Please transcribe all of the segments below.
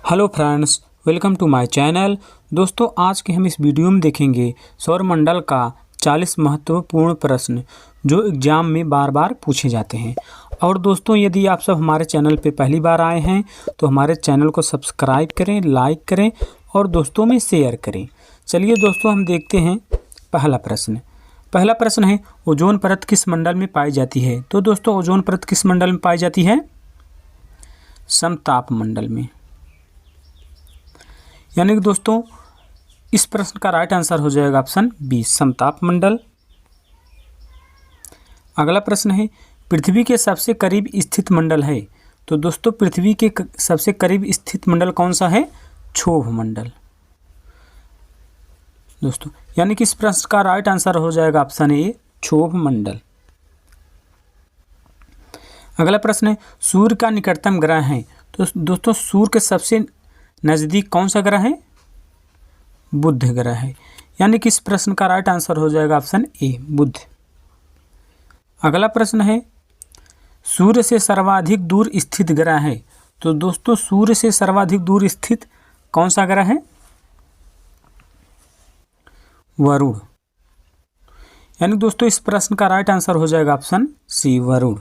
Hello friends, welcome to my channel. दोस्तों, आज के हम इस वीडियो में देखेंगे सौरमंडल का 40 महत्वपूर्ण प्रश्न जो एग्जाम में बार बार पूछे जाते हैं। और दोस्तों, यदि आप सब हमारे चैनल पे पहली बार आए हैं तो हमारे चैनल को सब्सक्राइब करें, लाइक करें और दोस्तों में शेयर करें। चलिए दोस्तों, हम देखते हैं पहला प्रश्न। पहला प्रश्न है, ओजोन परत किस मंडल में पाई जाती है? तो दोस्तों, ओजोन परत किस मंडल में पाई जाती है? समताप मंडल में। यानी कि दोस्तों, इस प्रश्न का राइट आंसर हो जाएगा ऑप्शन बी, समताप मंडल। अगला प्रश्न है, पृथ्वी के सबसे करीब स्थित मंडल है? तो दोस्तों, पृथ्वी के सबसे करीब स्थित मंडल कौन सा है? क्षोभ मंडल दोस्तों। यानी कि इस प्रश्न का राइट आंसर हो जाएगा ऑप्शन ए, क्षोभ मंडल। अगला प्रश्न है, सूर्य का निकटतम ग्रह है? तो दोस्तों, सूर्य के सबसे नज़दीक कौन सा ग्रह है? बुध ग्रह है। यानी कि इस प्रश्न का राइट आंसर हो जाएगा ऑप्शन ए, बुध। अगला प्रश्न है, सूर्य से सर्वाधिक दूर स्थित ग्रह है? तो दोस्तों, सूर्य से सर्वाधिक दूर स्थित कौन सा ग्रह है? वरुण। यानी दोस्तों, इस प्रश्न का राइट आंसर हो जाएगा ऑप्शन सी, वरुण।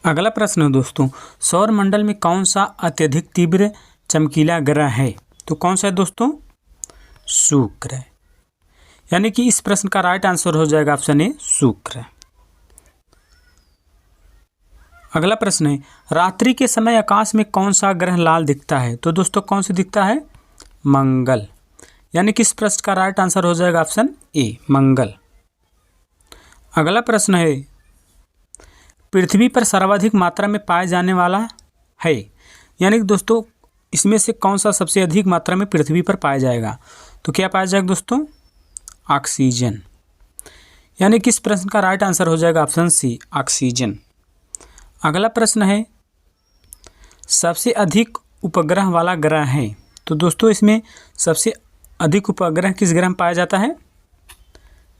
अगला प्रश्न है दोस्तों, सौर मंडल में कौन सा अत्यधिक तीव्र चमकीला ग्रह है? तो कौन सा है दोस्तों? शुक्र। यानी कि इस प्रश्न का राइट आंसर हो जाएगा ऑप्शन ए, शुक्र। अगला प्रश्न है, रात्रि के समय आकाश में कौन सा ग्रह लाल दिखता है? तो दोस्तों, कौन सा दिखता है? मंगल। यानी कि इस प्रश्न का राइट आंसर हो जाएगा ऑप्शन ए, मंगल। अगला प्रश्न है, पृथ्वी पर सर्वाधिक मात्रा में पाए जाने वाला है? यानी कि दोस्तों, इसमें से कौन सा सबसे अधिक मात्रा में पृथ्वी पर पाया जाएगा? तो क्या पाया जाएगा दोस्तों? ऑक्सीजन। यानी कि इस प्रश्न का राइट आंसर हो जाएगा ऑप्शन सी, ऑक्सीजन। अगला प्रश्न है, सबसे अधिक उपग्रह वाला ग्रह है? तो दोस्तों, इसमें सबसे अधिक उपग्रह किस ग्रह में पाया जाता है?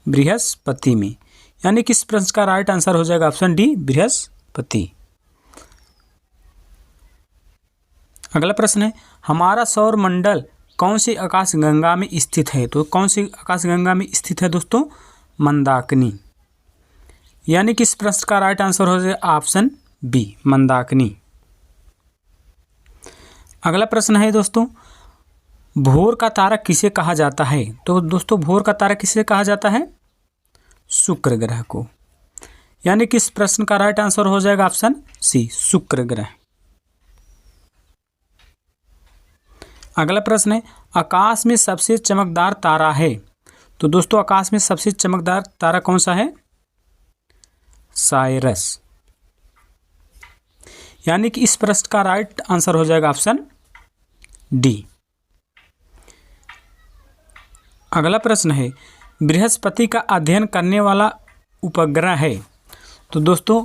बृहस्पति में। यानी कि इस प्रश्न का राइट आंसर हो जाएगा ऑप्शन डी, बृहस्पति। अगला प्रश्न है, हमारा सौर मंडल कौन सी आकाशगंगा में स्थित है? तो कौन सी आकाशगंगा में स्थित है दोस्तों? मंदाकिनी। यानी कि इस प्रश्न का राइट आंसर हो जाएगा ऑप्शन बी, मंदाकिनी। अगला प्रश्न है दोस्तों, भोर का तारा किसे कहा जाता है? तो दोस्तों, भोर का तारा किसे कहा जाता है? शुक्र ग्रह को। यानी कि इस प्रश्न का राइट आंसर हो जाएगा ऑप्शन सी, शुक्र ग्रह। अगला प्रश्न है, आकाश में सबसे चमकदार तारा है? तो दोस्तों, आकाश में सबसे चमकदार तारा कौन सा है? साइरस। यानी कि इस प्रश्न का राइट आंसर हो जाएगा ऑप्शन डी। अगला प्रश्न है, बृहस्पति का अध्ययन करने वाला उपग्रह है? तो दोस्तों,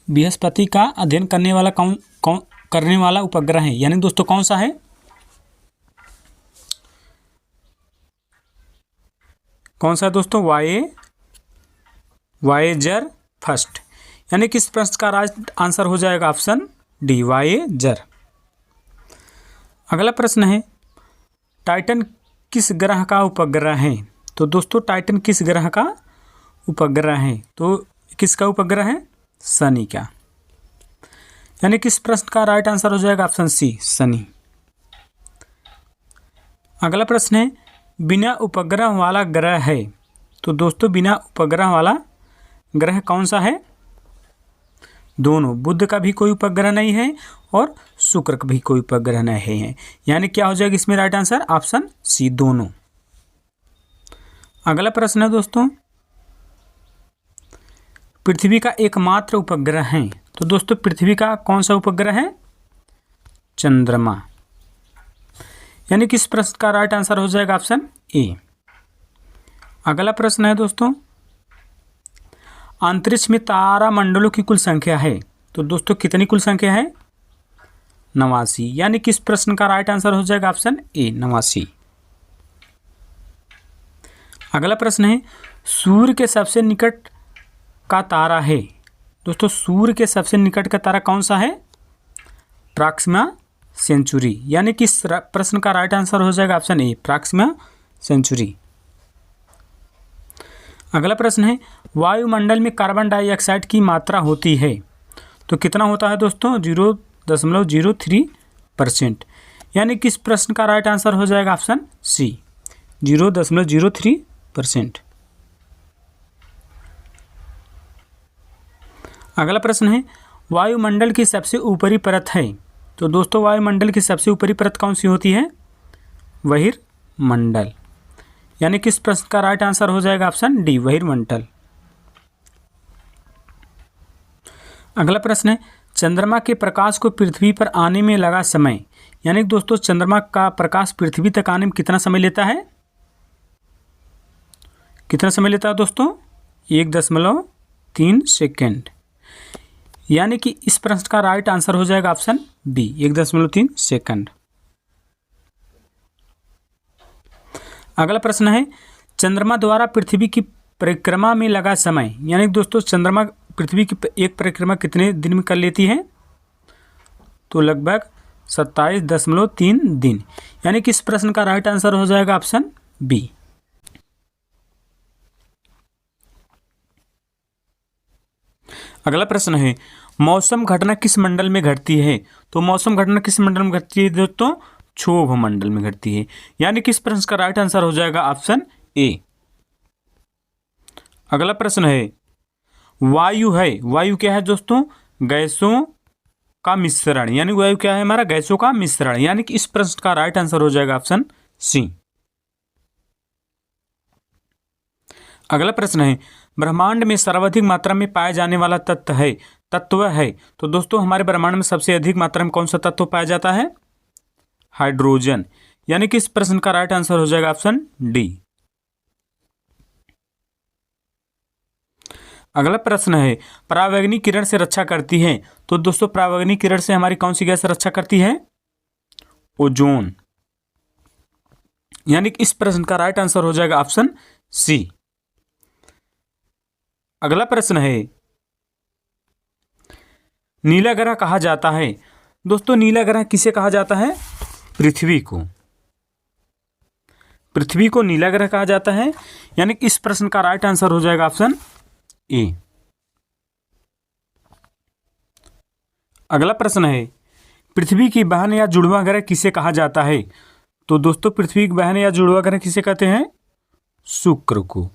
बृहस्पति का अध्ययन करने वाला करने वाला उपग्रह है? यानी दोस्तों, कौन सा है? कौन सा दोस्तों? Voyager first. यानी कि इस प्रश्न का राइट आंसर हो जाएगा ऑप्शन डी, वायेजर। अगला प्रश्न है, टाइटन किस ग्रह का उपग्रह है? तो दोस्तों, टाइटन किस ग्रह का उपग्रह है? तो किसका उपग्रह है? शनि का। यानी कि इस प्रश्न का राइट आंसर हो जाएगा ऑप्शन सी, शनि। अगला प्रश्न है, बिना उपग्रह वाला ग्रह है? तो दोस्तों, बिना उपग्रह वाला ग्रह कौन सा है? दोनों, बुध का भी कोई उपग्रह नहीं है और शुक्र का भी कोई उपग्रह नहीं है। यानी क्या हो जाएगा इसमें राइट आंसर? ऑप्शन सी, दोनों। अगला प्रश्न है दोस्तों, पृथ्वी का एकमात्र उपग्रह है? तो दोस्तों, पृथ्वी का कौन सा उपग्रह है? चंद्रमा। यानी कि इस प्रश्न का राइट आंसर हो जाएगा ऑप्शन ए। अगला प्रश्न है दोस्तों, अंतरिक्ष में तारा मंडलों की कुल संख्या है? तो दोस्तों, कितनी कुल संख्या है? 89। यानी कि इस प्रश्न का राइट आंसर हो जाएगा ऑप्शन ए, 89। अगला प्रश्न है, सूर्य के सबसे निकट का तारा है? दोस्तों सूर्य के सबसे निकट का तारा कौन सा है? Proxima Centauri. यानी कि इस प्रश्न का राइट आंसर हो जाएगा ऑप्शन ए, प्रॉक्सिमा सेंचुरी। अगला प्रश्न है वायुमंडल में कार्बन डाइऑक्साइड की मात्रा होती है तो कितना होता है दोस्तों? 0.03%। यानी कि इस प्रश्न का राइट आंसर हो जाएगा ऑप्शन सी, 0.03%। अगला प्रश्न है वायुमंडल की सबसे ऊपरी परत है तो दोस्तों वायुमंडल की सबसे ऊपरी परत कौन सी होती है? बहिर्मंडल। यानी कि इस प्रश्न का राइट आंसर हो जाएगा ऑप्शन डी, बहिर्मंडल। अगला प्रश्न है चंद्रमा के प्रकाश को पृथ्वी पर आने में लगा समय। यानी कि दोस्तों चंद्रमा का प्रकाश पृथ्वी तक आने में कितना समय लेता है? कितना समय लेता है दोस्तों? 1.3 सेकेंड। यानी कि इस प्रश्न का राइट आंसर हो जाएगा ऑप्शन बी, 1.3 सेकेंड। अगला प्रश्न है चंद्रमा द्वारा पृथ्वी की परिक्रमा में लगा समय। यानी कि दोस्तों चंद्रमा पृथ्वी की एक परिक्रमा कितने दिन में कर लेती है? तो लगभग 27.3 दिन। यानी कि इस प्रश्न का राइट आंसर हो जाएगा ऑप्शन बी। अगला प्रश्न है मौसम घटना किस मंडल में घटती है? तो मौसम घटना किस मंडल में घटती है दोस्तों? क्षोभ मंडल में घटती है। यानी कि इस प्रश्न का राइट आंसर हो जाएगा ऑप्शन ए। अगला प्रश्न है वायु है, वायु क्या है दोस्तों? गैसों का मिश्रण। यानी वायु क्या है हमारा? गैसों का मिश्रण। यानी कि इस प्रश्न का राइट आंसर हो जाएगा ऑप्शन सी। अगला प्रश्न है ब्रह्मांड में सर्वाधिक मात्रा में पाया जाने वाला तत्व है तो दोस्तों हमारे ब्रह्मांड में सबसे अधिक मात्रा में कौन सा तत्व पाया जाता है? हाइड्रोजन। यानी कि इस प्रश्न का राइट आंसर हो जाएगा ऑप्शन डी। अगला प्रश्न है परावैंगनी किरण से रक्षा करती है तो दोस्तों परावैंगनी किरण से हमारी कौन सी गैस रक्षा करती है? ओजोन। यानी कि इस प्रश्न का राइट आंसर हो जाएगा ऑप्शन सी। अगला प्रश्न है नीला ग्रह कहा जाता है। दोस्तों नीला ग्रह किसे कहा जाता है? पृथ्वी को। पृथ्वी को नीला ग्रह कहा जाता है। यानी कि इस प्रश्न का राइट आंसर हो जाएगा ऑप्शन ए। अगला प्रश्न है पृथ्वी की बहन या जुड़वा ग्रह किसे कहा जाता है? तो दोस्तों पृथ्वी की बहन या जुड़वा ग्रह किसे कहते हैं? शुक्र को।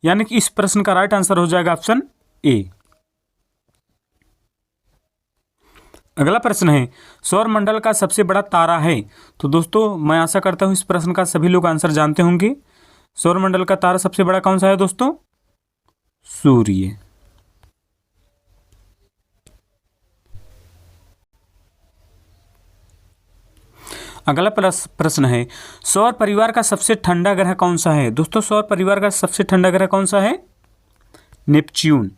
यानी कि इस प्रश्न का राइट आंसर हो जाएगा ऑप्शन ए। अगला प्रश्न है सौरमंडल का सबसे बड़ा तारा है तो दोस्तों मैं आशा करता हूं इस प्रश्न का सभी लोग आंसर जानते होंगे। सौरमंडल का तारा सबसे बड़ा कौन सा है दोस्तों? सूर्य। अगला प्रश्न है सौर परिवार का सबसे ठंडा ग्रह कौन सा है? दोस्तों सौर परिवार का सबसे ठंडा ग्रह कौन सा है? नेपच्यून।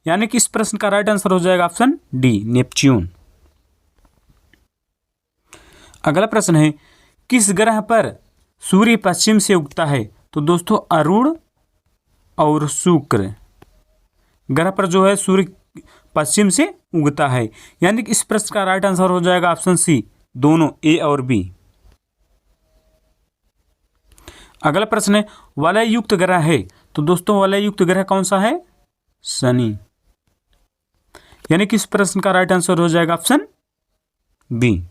यानी कि इस प्रश्न का राइट आंसर हो जाएगा ऑप्शन डी, नेपच्यून। अगला प्रश्न है किस ग्रह पर सूर्य पश्चिम से उगता है? तो दोस्तों अरुण और शुक्र ग्रह पर जो है सूर्य पश्चिम से उगता है। यानी कि इस प्रश्न का राइट आंसर हो जाएगा ऑप्शन सी, दोनों ए और बी। अगला प्रश्न है वलय युक्त ग्रह है तो दोस्तों वलय युक्त ग्रह कौन सा है? शनि। यानी कि इस प्रश्न का राइट आंसर हो जाएगा ऑप्शन बी।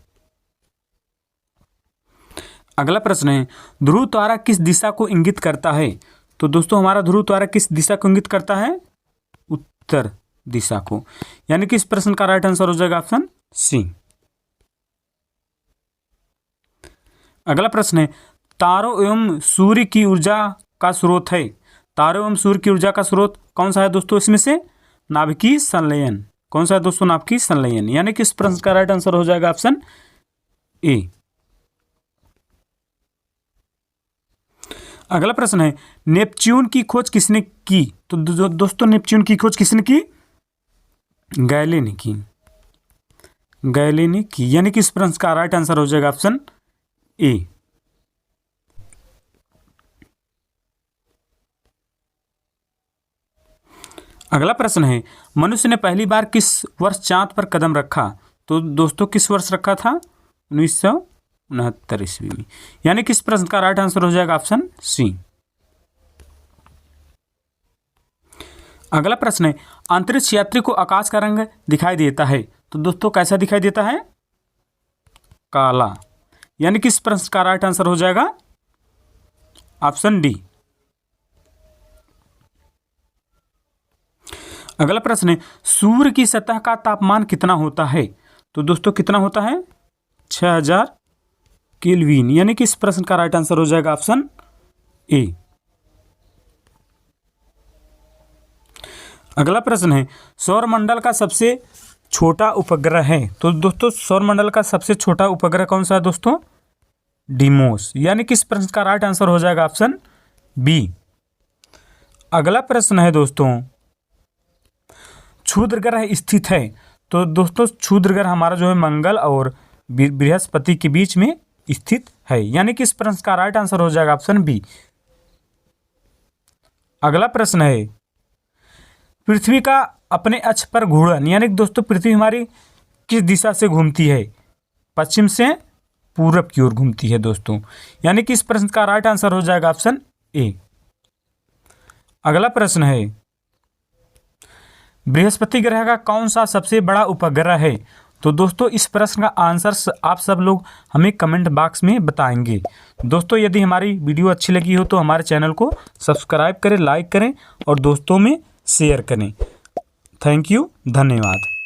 अगला प्रश्न है ध्रुव तारा किस दिशा को इंगित करता है? तो दोस्तों हमारा ध्रुव तारा किस दिशा को इंगित करता है? उत्तर दिशा को। यानी कि इस प्रश्न का राइट आंसर हो जाएगा ऑप्शन सी। अगला प्रश्न है तारों एवं सूर्य की ऊर्जा का स्रोत है। तारों एवं सूर्य की ऊर्जा का स्रोत कौन सा है दोस्तों? इसमें से नाभिकीय संलयन। कौन सा है दोस्तों? नाभिकीय संलयन। यानी कि इस प्रश्न का राइट आंसर हो जाएगा ऑप्शन ए। अगला प्रश्न है नेपच्यून की खोज किसने की? तो दोस्तों नेपच्यून की खोज किसने की? गैले ने की। गैले ने की। यानी कि इस प्रश्न का राइट आंसर हो जाएगा ऑप्शन ए। अगला प्रश्न है, मनुष्य ने पहली बार किस वर्ष चांद पर कदम रखा? तो दोस्तों किस वर्ष रखा था? 1969 ईस्वी में। यानी किस प्रश्न का राइट आंसर हो जाएगा ऑप्शन सी। अगला प्रश्न है, अंतरिक्ष यात्री को आकाश का रंग दिखाई देता है, तो दोस्तों कैसा दिखाई देता है? काला। यानी किस प्रश्न का राइट आंसर हो जाएगा? Option D. अगला प्रश्न है, सूर्य की सतह का तापमान कितना होता है? तो दोस्तों कितना होता है? 6000 केल्विन। यानी कि इस प्रश्न का राइट आंसर हो जाएगा ऑप्शन ए। अगला प्रश्न है, सौरमंडल का सबसे छोटा उपग्रह है, तो दोस्तों सौरमंडल का सबसे छोटा उपग्रह कौन सा है दोस्तों? डीमोस। यानी कि इस प्रश्न का राइट आंसर हो जाएगा ऑप्शन बी। अगला प्रश्न है दोस्तों, क्षुद्र ग्रह स्थित है, तो दोस्तों क्षुद्र ग्रह हमारा जो है मंगल और बृहस्पति के बीच में स्थित है। यानी कि इस प्रश्न का राइट आंसर हो जाएगा ऑप्शन बी। अगला प्रश्न है, पृथ्वी का अपने अक्ष पर घूर्णन, यानी दोस्तों पृथ्वी हमारी किस दिशा से घूमती है? पश्चिम से पूरब की ओर घूमती है दोस्तों। यानी कि इस प्रश्न का राइट आंसर हो जाएगा ऑप्शन ए। अगला प्रश्न है, बृहस्पति ग्रह का कौन सा सबसे बड़ा उपग्रह है? तो दोस्तों इस प्रश्न का आंसर आप सब लोग हमें कमेंट बॉक्स में बताएंगे। दोस्तों यदि हमारी वीडियो अच्छी लगी हो तो हमारे चैनल को सब्सक्राइब करें, लाइक करें और दोस्तों में शेयर करें। थैंक यू, धन्यवाद।